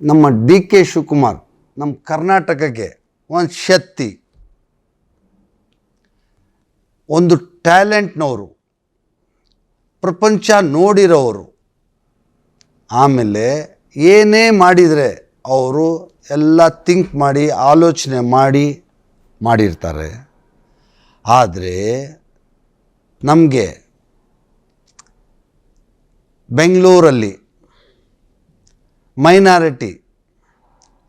ನಮ್ಮ D K Shivakumar ನಮ್ಮ ಕರ್ನಾಟಕಕ್ಕೆ ಒಂದು ಶಕ್ತಿ, ಒಂದು ಟ್ಯಾಲೆಂಟ್ನವರು, ಪ್ರಪಂಚ ನೋಡಿರೋರು. ಆಮೇಲೆ ಏನೇ ಮಾಡಿದರೆ ಅವರು ಎಲ್ಲ ಥಿಂಕ್ ಮಾಡಿ ಆಲೋಚನೆ ಮಾಡಿರ್ತಾರೆ. ಆದರೆ ನಮಗೆ ಬೆಂಗಳೂರಲ್ಲಿ ಮೈನಾರಿಟಿ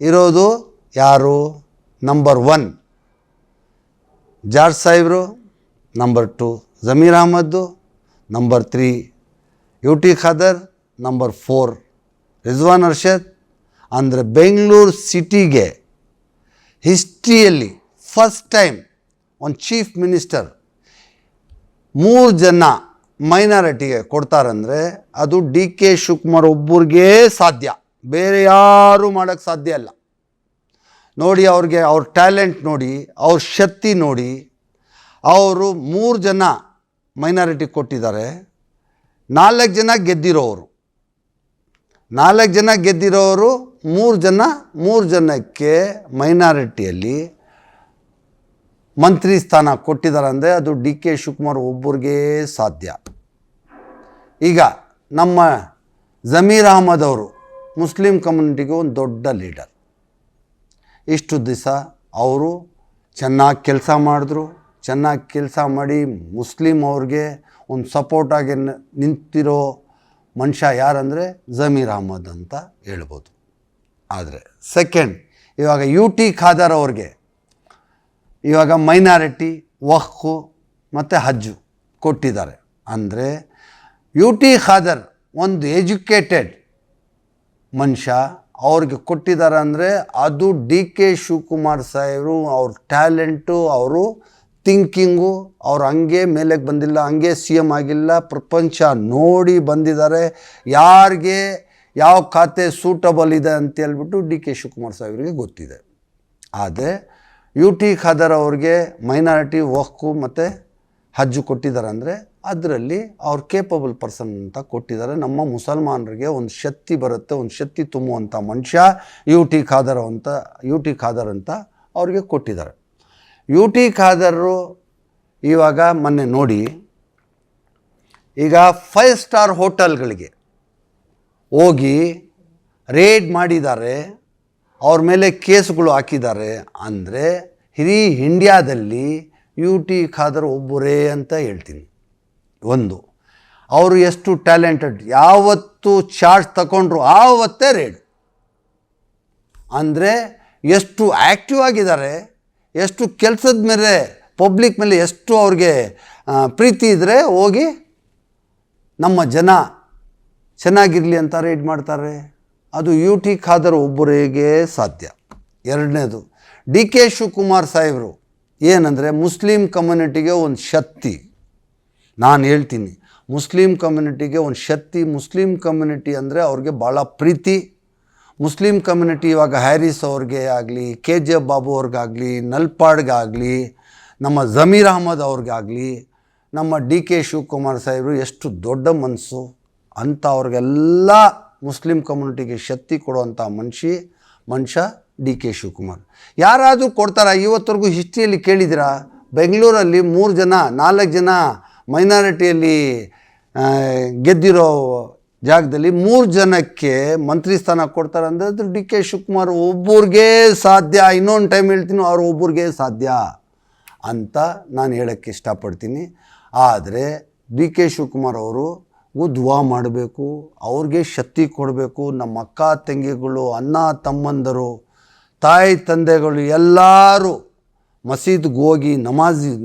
ಇರೋದು ಯಾರು? ನಂಬರ್ 1 ಜಾರ್ಜ್ ಸಾಹೇಬರು, number 2 Zameer Ahmed, number 3 UT Khader, number 4 Rizwan Arshad. ಅಂದರೆ ಬೆಂಗಳೂರು ಸಿಟಿಗೆ ಹಿಸ್ಟ್ರಿಯಲ್ಲಿ ಫಸ್ಟ್ ಟೈಮ್ ಒಂದು ಚೀಫ್ ಮಿನಿಸ್ಟರ್ 3 ಜನ ಮೈನಾರಿಟಿಗೆ ಕೊಡ್ತಾರಂದರೆ ಅದು ಡಿ ಕೆ ಶಿವಕುಮಾರ್ ಒಬ್ಬರಿಗೆ ಸಾಧ್ಯ, ಬೇರೆ ಯಾರೂ ಮಾಡೋಕ್ಕೆ ಸಾಧ್ಯ ಇಲ್ಲ. ನೋಡಿ, ಅವ್ರಿಗೆ ಅವ್ರ ಟ್ಯಾಲೆಂಟ್ ನೋಡಿ, ಅವ್ರ ಶಕ್ತಿ ನೋಡಿ. ಅವರು 3 ಜನ ಮೈನಾರಿಟಿ ಕೊಟ್ಟಿದ್ದಾರೆ. 4 ಜನ ಗೆದ್ದಿರೋರು, 4 ಜನ ಗೆದ್ದಿರೋರು 3 ಜನಕ್ಕೆ ಮೈನಾರಿಟಿಯಲ್ಲಿ ಮಂತ್ರಿ ಸ್ಥಾನ ಕೊಟ್ಟಿದ್ದಾರೆ. ಅಂದರೆ ಅದು ಡಿ ಕೆ ಶಿವಕುಮಾರ್ ಒಬ್ಬರಿಗೆ ಸಾಧ್ಯ. ಈಗ ನಮ್ಮ ಜಮೀರ್ ಅಹಮದ್ ಅವರು ಮುಸ್ಲಿಂ ಕಮ್ಯುನಿಟಿಗೆ ಒಂದು ದೊಡ್ಡ ಲೀಡರ್. ಇಷ್ಟು ದಿವಸ ಅವರು ಚೆನ್ನಾಗಿ ಕೆಲಸ ಮಾಡಿದ್ರು. ಚೆನ್ನಾಗಿ ಕೆಲಸ ಮಾಡಿ ಮುಸ್ಲಿಂ ಅವ್ರಿಗೆ ಒಂದು ಸಪೋರ್ಟಾಗಿ ನಿಂತಿರೋ ಮನುಷ್ಯ ಯಾರಂದರೆ ಜಮೀರ್ ಅಹಮದ್ ಅಂತ ಹೇಳ್ಬೋದು. ಆದರೆ ಸೆಕೆಂಡ್, ಇವಾಗ UT ಖಾದರ್ ಅವ್ರಿಗೆ ಇವಾಗ ಮೈನಾರಿಟಿ, ವಕ್ಫು ಮತ್ತು ಹಜ್ಜು ಕೊಟ್ಟಿದ್ದಾರೆ. ಅಂದರೆ UT ಖಾದರ್ ಒಂದು ಎಜುಕೇಟೆಡ್ ಮನುಷ್ಯ, ಅವ್ರಿಗೆ ಕೊಟ್ಟಿದ್ದಾರೆ. ಅಂದರೆ ಅದು ಡಿ ಕೆ ಶಿವಕುಮಾರ್ ಸಾಹೇಬರು ಅವ್ರ ಟ್ಯಾಲೆಂಟು, ಅವರು ಥಿಂಕಿಂಗು, ಅವ್ರು ಹಂಗೆ ಮೇಲೆಗೆ ಬಂದಿಲ್ಲ, ಹಂಗೆ CM ಆಗಿಲ್ಲ, ಪ್ರಪಂಚ ನೋಡಿ ಬಂದಿದ್ದಾರೆ. ಯಾರಿಗೆ ಯಾವ ಖಾತೆ ಸೂಟಬಲ್ ಇದೆ ಅಂತೇಳ್ಬಿಟ್ಟು ಡಿ ಕೆ ಶಿವಕುಮಾರ್ ಸಾಹೇಬರಿಗೆ ಗೊತ್ತಿದೆ. ಆದರೆ UT ಖಾದರ್ ಅವ್ರಿಗೆ ಮೈನಾರಿಟಿ, ವಕ್ಫು ಮತ್ತು ಹಜ್ಜು ಕೊಟ್ಟಿದ್ದಾರೆ. ಅಂದರೆ ಅದರಲ್ಲಿ ಅವ್ರು ಕೇಪಬಲ್ ಪರ್ಸನ್ ಅಂತ ಕೊಟ್ಟಿದ್ದಾರೆ. ನಮ್ಮ ಮುಸಲ್ಮಾನರಿಗೆ ಒಂದು ಶಕ್ತಿ ಬರುತ್ತೆ, ಒಂದು ಶಕ್ತಿ ತುಂಬುವಂಥ ಮನುಷ್ಯ UT ಖಾದರ್ ಅಂತ ಅವ್ರಿಗೆ ಕೊಟ್ಟಿದ್ದಾರೆ. UT ಖಾದರು ಇವಾಗ ಮೊನ್ನೆ ನೋಡಿ, ಈಗ 5 ಸ್ಟಾರ್ ಹೋಟೆಲ್ಗಳಿಗೆ ಹೋಗಿ ರೇಡ್ ಮಾಡಿದ್ದಾರೆ, ಅವ್ರ ಮೇಲೆ ಕೇಸ್ಗಳು ಹಾಕಿದ್ದಾರೆ. ಅಂದರೆ ಇಡೀ ಇಂಡಿಯಾದಲ್ಲಿ UT ಖಾದರ್ ಒಬ್ಬರೇ ಅಂತ ಹೇಳ್ತೀನಿ. ಒಂದು, ಅವರು ಎಷ್ಟು ಟ್ಯಾಲೆಂಟೆಡ್, ಯಾವತ್ತು ಚಾರ್ಜ್ ತಗೊಂಡ್ರು ಆವತ್ತೇ ರೇಡ್. ಅಂದರೆ ಎಷ್ಟು ಆ್ಯಕ್ಟಿವ್ ಆಗಿದ್ದಾರೆ, ಎಷ್ಟು ಕೆಲಸದ ಮೇಲೆ ಪಬ್ಲಿಕ್ ಮೇಲೆ ಎಷ್ಟು ಅವ್ರಿಗೆ ಪ್ರೀತಿ ಇದ್ದರೆ ಹೋಗಿ ನಮ್ಮ ಜನ ಚೆನ್ನಾಗಿರಲಿ ಅಂತ ರೇಡ್ ಮಾಡ್ತಾರೆ. ಅದು UT ಖಾದರ್ ಒಬ್ಬರಿಗೆ ಸಾಧ್ಯ. ಎರಡನೇದು, ಡಿ ಕೆ ಶಿವಕುಮಾರ್ ಸಾಹೇಬರು ಏನಂದರೆ ಮುಸ್ಲಿಂ ಕಮ್ಯುನಿಟಿಗೆ ಒಂದು ಶಕ್ತಿ. ನಾನು ಹೇಳ್ತೀನಿ, ಮುಸ್ಲಿಂ ಕಮ್ಯುನಿಟಿಗೆ ಒಂದು ಶಕ್ತಿ. ಮುಸ್ಲಿಂ ಕಮ್ಯುನಿಟಿ ಅಂದರೆ ಅವ್ರಿಗೆ ಭಾಳ ಪ್ರೀತಿ. ಮುಸ್ಲಿಂ ಕಮ್ಯುನಿಟಿ ಇವಾಗ ಹ್ಯಾರಿಸ್ ಅವ್ರಿಗೆ ಆಗಲಿ, KG ಬಾಬು ಅವ್ರಿಗಾಗಲಿ, ನಲ್ಪಾಡ್ಗಾಗಲಿ, ನಮ್ಮ ಜಮೀರ್ ಅಹಮದ್ ಅವ್ರಿಗಾಗಲಿ, ನಮ್ಮ ಡಿ ಕೆ ಶಿವಕುಮಾರ್ ಸಾಹೇಬರು ಎಷ್ಟು ದೊಡ್ಡ ಮನಸ್ಸು ಅಂತ ಅವ್ರಿಗೆಲ್ಲ ಮುಸ್ಲಿಂ ಕಮ್ಯುನಿಟಿಗೆ ಶಕ್ತಿ ಕೊಡುವಂಥ ಮನುಷ್ಯ ಡಿ ಕೆ ಶಿವಕುಮಾರ್. ಯಾರಾದರೂ ಕೊಡ್ತಾರಾ? ಇವತ್ತರೆಗೂ ಹಿಸ್ಟ್ರಿಯಲ್ಲಿ ಕೇಳಿದ್ದೀರಾ? ಬೆಂಗಳೂರಲ್ಲಿ 4 ಜನ ಮೈನಾರಿಟಿಯಲ್ಲಿ ಗೆದ್ದಿರೋ ಜಾಗದಲ್ಲಿ 3 ಜನಕ್ಕೆ ಮಂತ್ರಿ ಸ್ಥಾನ ಕೊಡ್ತಾರೆ. ಅಂದರೆ ಅದು ಡಿ ಕೆ ಶಿವಕುಮಾರ್ ಒಬ್ಬರಿಗೆ ಸಾಧ್ಯ. ಇನ್ನೊಂದು ಟೈಮ್ ಹೇಳ್ತೀನಿ, ಅವ್ರು ಒಬ್ಬರಿಗೆ ಸಾಧ್ಯ ಅಂತ ನಾನು ಹೇಳೋಕ್ಕೆ ಇಷ್ಟಪಡ್ತೀನಿ. ಆದರೆ ಡಿ ಕೆ ಶಿವಕುಮಾರ್ ಅವರು ದುವಾ ಮಾಡಬೇಕು, ಅವ್ರಿಗೆ ಶಕ್ತಿ ಕೊಡಬೇಕು. ನಮ್ಮ ಅಕ್ಕ ತಂಗಿಗಳು, ಅಣ್ಣ ತಮ್ಮಂದರು, ತಾಯಿ ತಂದೆಗಳು ಎಲ್ಲರೂ ಮಸೀದ್ಗೆ ಹೋಗಿ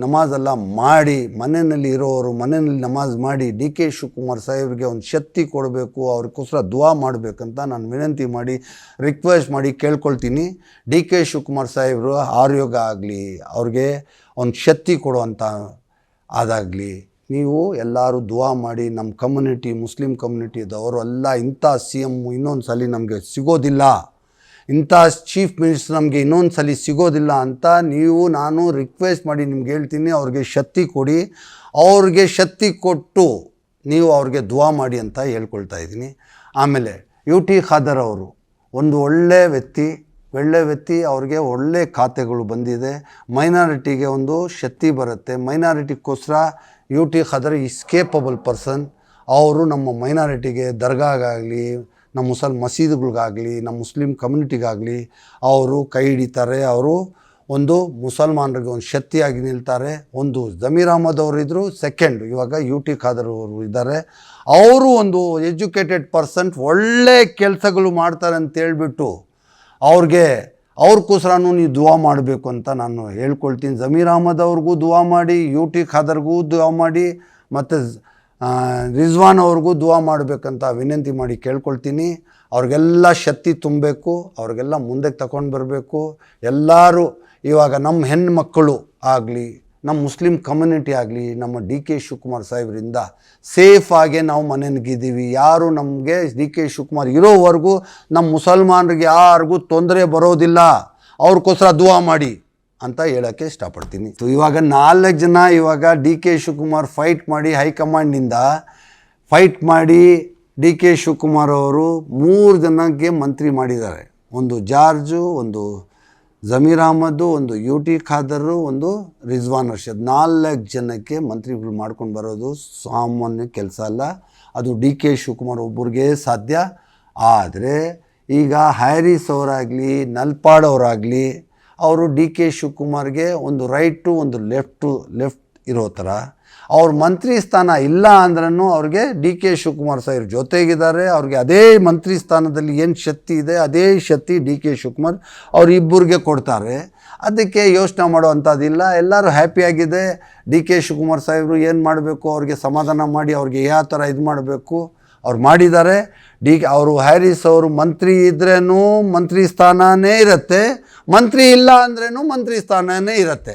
ನಮಾಜೆಲ್ಲ ಮಾಡಿ, ಮನೆಯಲ್ಲಿ ಇರೋರು ಮನೆಯಲ್ಲಿ ನಮಾಜ್ ಮಾಡಿ ಡಿ ಕೆ ಶಿವಕುಮಾರ್ ಸಾಹೇಬ್ರಿಗೆ ಒಂದು ಶಕ್ತಿ ಕೊಡಬೇಕು, ಅವ್ರಿಗೋಸ್ಕರ ದುವಾ ಮಾಡಬೇಕಂತ ನಾನು ವಿನಂತಿ ಮಾಡಿ ರಿಕ್ವೆಸ್ಟ್ ಮಾಡಿ ಕೇಳ್ಕೊಳ್ತೀನಿ. ಡಿ ಕೆ ಶಿವಕುಮಾರ್ ಸಾಹೇಬರು ಆರೋಗ್ಯ ಆಗಲಿ, ಅವ್ರಿಗೆ ಒಂದು ಶಕ್ತಿ ಕೊಡುವಂಥ ಅದಾಗಲಿ ನೀವು ಎಲ್ಲರೂ ದುವಾ ಮಾಡಿ. ನಮ್ಮ ಕಮ್ಯುನಿಟಿ, ಮುಸ್ಲಿಂ ಕಮ್ಯುನಿಟಿದವರು ಎಲ್ಲ ಇಂಥ CM ಇನ್ನೊಂದು ಸಲ ನಮಗೆ ಸಿಗೋದಿಲ್ಲ, ಇಂಥ ಚೀಫ್ ಮಿನಿಸ್ಟರ್ ನಮಗೆ ಇನ್ನೊಂದು ಸಲ ಸಿಗೋದಿಲ್ಲ ಅಂತ ನಾನು ರಿಕ್ವೆಸ್ಟ್ ಮಾಡಿ ನಿಮ್ಗೆ ಹೇಳ್ತೀನಿ. ಅವ್ರಿಗೆ ಶಕ್ತಿ ಕೊಡಿ, ಅವ್ರಿಗೆ ಶಕ್ತಿ ಕೊಟ್ಟು ನೀವು ಅವ್ರಿಗೆ ದುವಾ ಮಾಡಿ ಅಂತ ಹೇಳ್ಕೊಳ್ತಾ ಇದ್ದೀನಿ. ಆಮೇಲೆ UT ಖಾದರ್ ಅವರು ಒಂದು ಒಳ್ಳೆ ವ್ಯಕ್ತಿ ಅವ್ರಿಗೆ ಒಳ್ಳೆ ಖಾತೆಗಳು ಬಂದಿದೆ. ಮೈನಾರಿಟಿಗೆ ಒಂದು ಶಕ್ತಿ ಬರುತ್ತೆ. ಮೈನಾರಿಟಿಗೋಸ್ಕರ U T Khader is capable person. ಅವರು ನಮ್ಮ ಮೈನಾರಿಟಿಗೆ ದರ್ಗಾಗಾಗಲಿ, ನಮ್ಮ ಮಸೀದಿಗಳಿಗಾಗಲಿ, ನಮ್ಮ ಮುಸ್ಲಿಂ ಕಮ್ಯುನಿಟಿಗಾಗಲಿ ಅವರು ಕೈ ಹಿಡಿತಾರೆ. ಅವರು ಒಂದು ಮುಸಲ್ಮಾನರಿಗೆ ಒಂದು ಶಕ್ತಿಯಾಗಿ ನಿಲ್ತಾರೆ. ಒಂದು ಜಮೀರ್ ಅಹಮದ್ ಅವರು ಇದ್ದರು, ಸೆಕೆಂಡ್ ಇವಾಗ ಯು ಟಿ ಖಾದರ್ ಅವರು ಇದ್ದಾರೆ. ಅವರು ಒಂದು ಎಜುಕೇಟೆಡ್ ಪರ್ಸನ್, ಒಳ್ಳೆ ಕೆಲಸಗಳು ಮಾಡ್ತಾರೆ ಅಂತೇಳ್ಬಿಟ್ಟು ಅವ್ರಿಗೋಸ್ಕರನೂ ನೀವು ದುವಾ ಮಾಡಬೇಕು ಅಂತ ನಾನು ಹೇಳ್ಕೊಳ್ತೀನಿ. ಜಮೀರ್ ಅಹಮದ್ ಅವ್ರಿಗೂ ದುವಾ ಮಾಡಿ, ಯು ಟಿ ಖಾದರ್ಗೂ ದುವಾ ಮಾಡಿ, ಮತ್ತು ರಿಜ್ವಾನ್ ಅವ್ರಿಗೂ ದುವಾ ಮಾಡಬೇಕಂತ ವಿನಂತಿ ಮಾಡಿ ಕೇಳ್ಕೊಳ್ತೀನಿ. ಅವ್ರಿಗೆಲ್ಲ ಶಕ್ತಿ ತುಂಬಬೇಕು, ಅವ್ರಿಗೆಲ್ಲ ಮುಂದಕ್ಕೆ ತಗೊಂಡು ಬರಬೇಕು. ಎಲ್ಲರೂ ಇವಾಗ ನಮ್ಮ ಹೆಣ್ಮಕ್ಕಳು ಆಗಲಿ, ನಮ್ಮ ಮುಸ್ಲಿಂ ಕಮ್ಯುನಿಟಿ ಆಗಲಿ, ನಮ್ಮ ಡಿ ಕೆ ಶಿವಕುಮಾರ್ ಸಾಹೇಬರಿಂದ ಸೇಫಾಗೆ ನಾವು ಮನೆಗಿದ್ದೀವಿ. ಯಾರು ನಮಗೆ ಡಿ ಕೆ ಶಿವಕುಮಾರ್ ಇರೋವರೆಗೂ ನಮ್ಮ ಮುಸಲ್ಮಾನರಿಗೆ ಯಾರಿಗೂ ತೊಂದರೆ ಬರೋದಿಲ್ಲ. ಅವ್ರಿಗೋಸ್ಕರ ದುವಾ ಮಾಡಿ ಅಂತ ಹೇಳೋಕ್ಕೆ ಇಷ್ಟಪಡ್ತೀನಿ. ಇವಾಗ 4 ಜನ ಇವಾಗ ಡಿ ಕೆ ಶಿವಕುಮಾರ್ ಫೈಟ್ ಮಾಡಿ, ಹೈಕಮಾಂಡ್ನಿಂದ ಫೈಟ್ ಮಾಡಿ ಡಿ ಕೆ ಶಿವಕುಮಾರ್ ಅವರು 3 ಜನಕ್ಕೆ ಮಂತ್ರಿ ಮಾಡಿದ್ದಾರೆ. ಒಂದು ಜಾರ್ಜು, ಒಂದು ಜಮೀರ್ ಅಹಮದ್ದು, ಒಂದು ಯು ಟಿ ಖಾದರ್, ಒಂದು ರಿಜ್ವಾನ್ ಅರ್ಷದ್. 4 ಜನಕ್ಕೆ ಮಂತ್ರಿಗಳು ಮಾಡ್ಕೊಂಡು ಬರೋದು ಸಾಮಾನ್ಯ ಕೆಲಸ ಅಲ್ಲ. ಅದು ಡಿ ಕೆ ಶಿವಕುಮಾರ್ ಒಬ್ಬರಿಗೆ ಸಾಧ್ಯ. ಆದರೆ ಈಗ ಹ್ಯಾರಿಸ್ ಅವರಾಗಲಿ, ನಲ್ಪಾಡ್ ಅವರಾಗಲಿ, ಅವರು ಡಿ ಕೆ ಶಿವಕುಮಾರ್ಗೆ ಒಂದು ರೈಟು ಒಂದು ಲೆಫ್ಟ್ ಇರೋ ಥರ. ಅವ್ರ ಮಂತ್ರಿ ಸ್ಥಾನ ಇಲ್ಲ ಅಂದ್ರೂ ಅವ್ರಿಗೆ ಡಿ ಕೆ ಶಿವಕುಮಾರ್ ಸಾಹೇಬ್ರ ಜೊತೆಗಿದ್ದಾರೆ. ಅವ್ರಿಗೆ ಅದೇ ಮಂತ್ರಿ ಸ್ಥಾನದಲ್ಲಿ ಏನು ಶಕ್ತಿ ಇದೆ ಅದೇ ಶಕ್ತಿ ಡಿ ಕೆ ಶಿವಕುಮಾರ್ ಅವರಿಬ್ಬರಿಗೆ ಕೊಡ್ತಾರೆ. ಅದಕ್ಕೆ ಯೋಚನೆ ಮಾಡೋವಂಥದ್ದಿಲ್ಲ. ಎಲ್ಲರೂ ಹ್ಯಾಪಿಯಾಗಿದೆ. ಡಿ ಕೆ ಶಿವಕುಮಾರ್ ಸಾಹೇಬರು ಏನು ಮಾಡಬೇಕು, ಅವ್ರಿಗೆ ಸಮಾಧಾನ ಮಾಡಿ ಅವ್ರಿಗೆ ಯಾವ ಥರ ಇದು ಮಾಡಬೇಕು ಅವ್ರು ಮಾಡಿದ್ದಾರೆ. ಅವರು ಹ್ಯಾರಿಸ್ ಅವರು ಮಂತ್ರಿ ಇದ್ರೇನು ಮಂತ್ರಿ ಸ್ಥಾನನೇ ಇರುತ್ತೆ, ಮಂತ್ರಿ ಇಲ್ಲ ಅಂದ್ರೇನು ಮಂತ್ರಿ ಸ್ಥಾನನೇ ಇರುತ್ತೆ.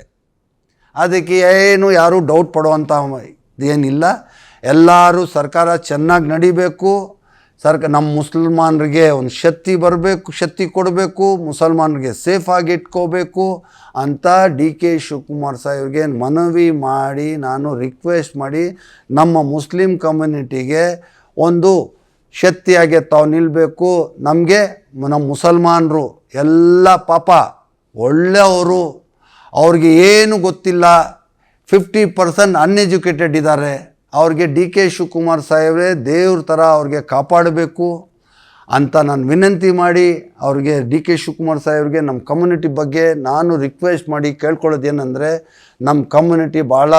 ಅದಕ್ಕೆ ಏನು ಯಾರೂ ಡೌಟ್ ಪಡುವಂಥ ಏನಿಲ್ಲ. ಎಲ್ಲರೂ ಸರ್ಕಾರ ಚೆನ್ನಾಗಿ ನಡಿಬೇಕು. ನಮ್ಮ ಮುಸಲ್ಮಾನರಿಗೆ ಒಂದು ಶಕ್ತಿ ಬರಬೇಕು, ಶಕ್ತಿ ಕೊಡಬೇಕು, ಮುಸಲ್ಮಾನರಿಗೆ ಸೇಫಾಗಿ ಇಟ್ಕೋಬೇಕು ಅಂತ ಡಿ ಕೆ ಶಿವಕುಮಾರ್ ಸಾಹೇಬ್ರಿಗೆ ಮನವಿ ಮಾಡಿ, ನಾನು ರಿಕ್ವೆಸ್ಟ್ ಮಾಡಿ, ನಮ್ಮ ಮುಸ್ಲಿಂ ಕಮ್ಯುನಿಟಿಗೆ ಒಂದು ಶಕ್ತಿಯಾಗಿ ತಾವು ನಿಲ್ಲಬೇಕು. ನಮಗೆ ನಮ್ಮ ಮುಸಲ್ಮಾನರು ಎಲ್ಲ ಪಾಪ ಒಳ್ಳೆಯವರು, ಅವ್ರಿಗೆ ಏನು ಗೊತ್ತಿಲ್ಲ, 50% ಅನ್ಎಜುಕೇಟೆಡ್ ಇದ್ದಾರೆ. ಅವ್ರಿಗೆ ಡಿ ಕೆ ಶಿವಕುಮಾರ್ ಸಾಹೇಬ್ರೆ ದೇವ್ರ ಥರ ಅವ್ರಿಗೆ ಕಾಪಾಡಬೇಕು ಅಂತ ನಾನು ವಿನಂತಿ ಮಾಡಿ, ಅವ್ರಿಗೆ ಡಿ ಕೆ ಶಿವಕುಮಾರ್ ಸಾಹೇಬ್ರಿಗೆ ನಮ್ಮ ಕಮ್ಯುನಿಟಿ ಬಗ್ಗೆ ನಾನು ರಿಕ್ವೆಸ್ಟ್ ಮಾಡಿ ಕೇಳ್ಕೊಳ್ಳೋದೇನೆಂದರೆ, ನಮ್ಮ ಕಮ್ಯುನಿಟಿ ಭಾಳ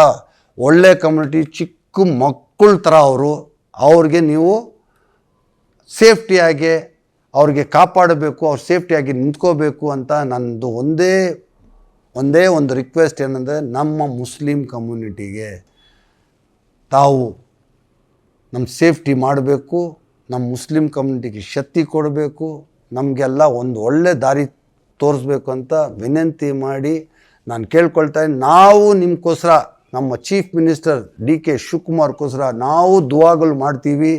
ಒಳ್ಳೆಯ ಕಮ್ಯುನಿಟಿ, ಚಿಕ್ಕ ಮಕ್ಕಳ ಥರ ಅವ್ರಿಗೆ ನೀವು ಸೇಫ್ಟಿಯಾಗಿ ಅವ್ರಿಗೆ ಕಾಪಾಡಬೇಕು, ಅವ್ರು ಸೇಫ್ಟಿಯಾಗಿ ನಿಂತ್ಕೋಬೇಕು ಅಂತ ನನ್ನದು ಒಂದೇ ಒಂದು ರಿಕ್ವೆಸ್ಟ್ ಏನಂದರೆ, ನಮ್ಮ ಮುಸ್ಲಿಂ ಕಮ್ಯುನಿಟಿಗೆ ತಾವು ನಮ್ಮ ಸೇಫ್ಟಿ ಮಾಡಬೇಕು, ನಮ್ಮ ಮುಸ್ಲಿಂ ಕಮ್ಯುನಿಟಿಗೆ ಶಕ್ತಿ ಕೊಡಬೇಕು, ನಮಗೆಲ್ಲ ಒಂದು ಒಳ್ಳೆ ದಾರಿ ತೋರಿಸ್ಬೇಕು ಅಂತ ವಿನಂತಿ ಮಾಡಿ ನಾನು ಕೇಳ್ಕೊಳ್ತಾಯಿದ್ದೀನಿ. ನಾವು ನಿಮಗೋಸ್ಕರ, ನಮ್ಮ ಚೀಫ್ ಮಿನಿಸ್ಟರ್ ಡಿ ಕೆ ಶಿವಕುಮಾರ್ಗೋಸ್ಕರ ನಾವು ದುವಾಗಳು ಮಾಡ್ತೀವಿ.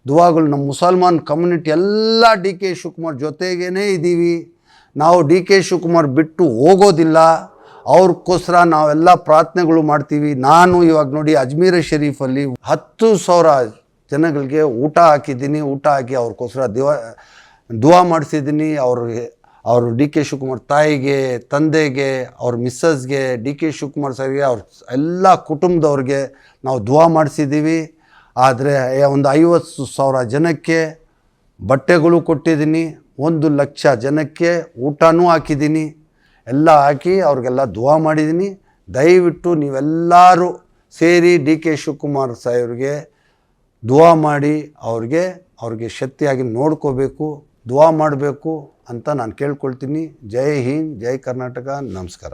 ದುವಾಗಳು ನಮ್ಮ ಮುಸಲ್ಮಾನ್ ಕಮ್ಯುನಿಟಿ ಎಲ್ಲ ಡಿ ಕೆ ಶಿವಕುಮಾರ್ ಜೊತೆಗೇ ಇದ್ದೀವಿ. ನಾವು ಡಿ ಕೆ ಶಿವಕುಮಾರ್ ಬಿಟ್ಟು ಹೋಗೋದಿಲ್ಲ. ಅವ್ರಿಗೋಸ್ಕರ ನಾವೆಲ್ಲ ಪ್ರಾರ್ಥನೆಗಳು ಮಾಡ್ತೀವಿ. ನಾನು ಇವಾಗ ನೋಡಿ ಅಜ್ಮೀರ್ ಶರೀಫಲ್ಲಿ 10,000 ಜನಗಳಿಗೆ ಊಟ ಹಾಕಿದ್ದೀನಿ. ಊಟ ಹಾಕಿ ಅವ್ರಿಗೋಸ್ಕರ ದುವಾ ಮಾಡಿಸಿದ್ದೀನಿ. ಅವರು ಡಿ ಕೆ ಶಿವಕುಮಾರ್ ತಾಯಿಗೆ, ತಂದೆಗೆ, ಅವ್ರ ಮಿಸ್ಸಸ್ಗೆ, ಡಿ ಕೆ ಶಿವಕುಮಾರ್ ಸರ್ಗೆ, ಅವ್ರ ಎಲ್ಲ ಕುಟುಂಬದವ್ರಿಗೆ ನಾವು ದುವಾ ಮಾಡಿಸಿದ್ದೀವಿ. ಆದರೆ ಒಂದು 50,000 ಜನಕ್ಕೆ ಬಟ್ಟೆಗಳು ಕೊಟ್ಟಿದ್ದೀನಿ, 1,00,000 ಜನಕ್ಕೆ ಊಟನೂ ಹಾಕಿದ್ದೀನಿ. ಎಲ್ಲ ಹಾಕಿ ಅವ್ರಿಗೆಲ್ಲ ದುವಾ ಮಾಡಿದ್ದೀನಿ. ದಯವಿಟ್ಟು ನೀವೆಲ್ಲರೂ ಸೇರಿ ಡಿ ಕೆ ಶಿವಕುಮಾರ್ ಸಾಹೇಬ್ರಿಗೆ ದುವಾ ಮಾಡಿ ಅವ್ರಿಗೆ ಶಕ್ತಿಯಾಗಿ ನೋಡ್ಕೋಬೇಕು, ದುವಾ ಮಾಡಬೇಕು ಅಂತ ನಾನು ಕೇಳ್ಕೊಳ್ತೀನಿ. ಜೈ ಹಿಂದ್, ಜೈ ಕರ್ನಾಟಕ, ನಮಸ್ಕಾರ.